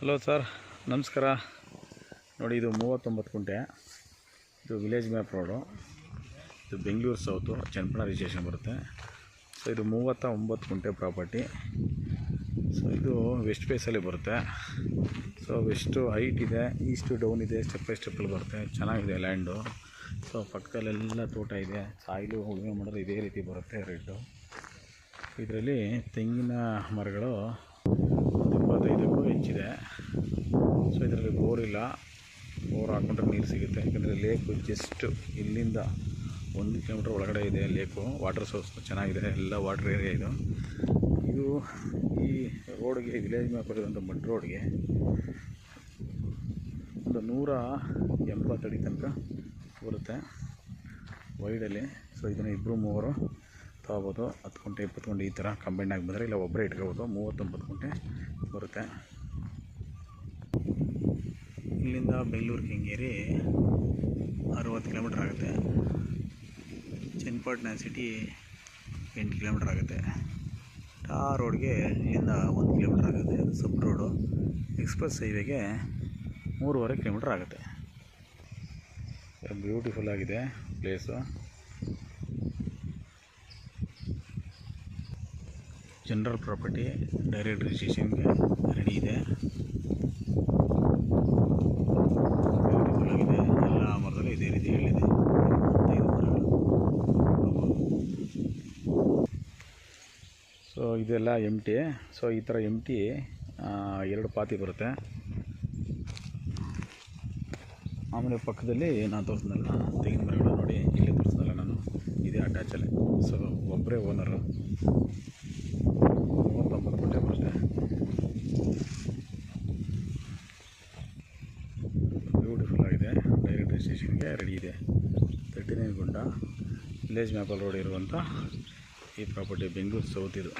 Hello sir, ನಮಸ್ಕಾರ. ನೋಡಿ, ಇದು 39 ಗುಂಟೆ. ಇದು ವಿಲೇಜ್ ಮ್ಯಾಪ್ ರೋಡು. ಇದು ಬೆಂಗಳೂರು ಸೌತು ಚನ್ನಪಟ್ಟಣ ರಿಜಿಸ್ಟ್ರೇಷನ್ ಬರುತ್ತೆ. ಸೊ ಇದು 39 ಗುಂಟೆ ಪ್ರಾಪರ್ಟಿ. ಸೊ ಇದು ವೆಸ್ಟ್ ಫೇಸಲ್ಲಿ ಬರುತ್ತೆ. ಸೊ ವೆಸ್ಟು ಹೈಟ್ ಇದೆ, ಈಸ್ಟು ಡೌನ್ ಇದೆ, ಸ್ಟೆಪ್ ಬೈ ಸ್ಟೆಪ್ಪಲ್ಲಿ ಬರುತ್ತೆ. ಚೆನ್ನಾಗಿದೆ ಲ್ಯಾಂಡು. ಸೊ ಪಕ್ಕದಲ್ಲೆಲ್ಲ ತೋಟ ಇದೆ. ಸಾಯಿಲು ಉಳುಮೆ ಮಾಡಿದ್ರೆ ಇದೇ ರೀತಿ ಬರುತ್ತೆ ರೆಡ್ಡು. ಇದರಲ್ಲಿ ತೆಂಗಿನ ಮರಗಳು 25ಕ್ಕೂ ಹೆಚ್ಚಿದೆ. ಸೊ ಇದರಲ್ಲಿ ಬೋರ್ ಇಲ್ಲ. ಬೋರ್ ಹಾಕೊಂಡ್ರೆ ನೀರು ಸಿಗುತ್ತೆ. ಯಾಕಂದರೆ ಲೇಕು ಜಸ್ಟ್ ಇಲ್ಲಿಂದ 1 ಕಿಲೋಮೀಟ್ರ್ ಒಳಗಡೆ ಇದೆ ಲೇಕು. ವಾಟರ್ ಸೋರ್ಸ್ ಚೆನ್ನಾಗಿದೆ, ಎಲ್ಲ ವಾಟರ್ ಏರಿಯಾ ಇದು. ಈ ರೋಡ್ಗೆ, ವಿಲೇಜ್ ಮ್ಯಾಪ್ ಬರೋದಂಥ ಮಡ್ ರೋಡ್ಗೆ ಒಂದು 180 ಅಡಿ ತನಕ ಬರುತ್ತೆ ವೈಡಲ್ಲಿ. ಸೊ ಇದನ್ನು 2-3 ತೊಗೋಬೋದು. 10 ಗುಂಟೆ 20 ಗುಂಟೆ ಈ ಥರ ಕಂಬೈಂಡ್ ಆಗಿ ಬಂದರೆ, ಇಲ್ಲ ಒಬ್ಬರೇ ಇಟ್ಕೋಬೋದು. 39 ಗುಂಟೆ ಬರುತ್ತೆ. ಇಲ್ಲಿಂದ ಬೆಂಗಳೂರು ಕೆಂಗೇರಿ 60 ಕಿಲೋಮೀಟ್ರ್ ಆಗುತ್ತೆ. ಚನ್ನಪಟ್ಟಣ ಸಿಟಿ 8 ಕಿಲೋಮೀಟ್ರ್ ಆಗುತ್ತೆ. ಟಾರ್ ರೋಡ್ಗೆ ಇಲ್ಲಿಂದ 1 ಕಿಲೋಮೀಟ್ರ್ ಆಗುತ್ತೆ. ಸಬ್ ರೋಡು ಎಕ್ಸ್ಪ್ರೆಸ್ ಹೈವೇಗೆ 3.5 ಕಿಲೋಮೀಟ್ರ್ ಆಗುತ್ತೆ. ಬ್ಯೂಟಿಫುಲ್ ಆಗಿದೆ ಪ್ಲೇಸು. ಜನರಲ್ ಪ್ರಾಪರ್ಟಿ, ಡೈರೆಕ್ಟ್ ರಿಜಿಸ್ಟ್ರೇಷನ್ಗೆ ರೆಡಿ ಇದೆ. ಬ್ಯೂಟಿಫುಲ್ ಆಗಿದೆ. ಎಲ್ಲ ಮರದಲ್ಲೂ ಇದೇ ರೀತಿ ಹೇಳಿದೆ 5 ಮರಗಳು. ಸೊ ಇದೆಲ್ಲ ಎಂಟಿ. ಸೊ ಈ ಥರ ಎಂಟಿ 2 ಪಾತಿ ಬರುತ್ತೆ. ಆಮೇಲೆ ಪಕ್ಕದಲ್ಲಿ ನಾನು ತೋರಿಸಿದ್ನಲ್ಲ ತೆಂಗಿನ ಮರಗಳು, ನೋಡಿ ಇಲ್ಲೇ ತೋರಿಸಿದ್ನಲ್ಲ ನಾನು, ಇದೇ ಅಟ್ಯಾಚಲ್ಲೇ. ಸೊ ಒಬ್ಬರೇ ಓನರು. 39 ಗುಂಟೆ ಬರುತ್ತೆ. ಬ್ಯೂಟಿಫುಲ್ ಆಗಿದೆ. ಡೈರೆಕ್ಟ್ ರಿಜಿಸ್ಟ್ರೇಷನ್ಗೆ ರೆಡಿ ಇದೆ. 39 ಗುಂಟ ವಿಲೇಜ್ ಮ್ಯಾಪಲ್ ರೋಡ್ ಇರುವಂಥ ಈ ಪ್ರಾಪರ್ಟಿ ಬೆಂಗಳೂರು ಸೌತ್ ಇದು.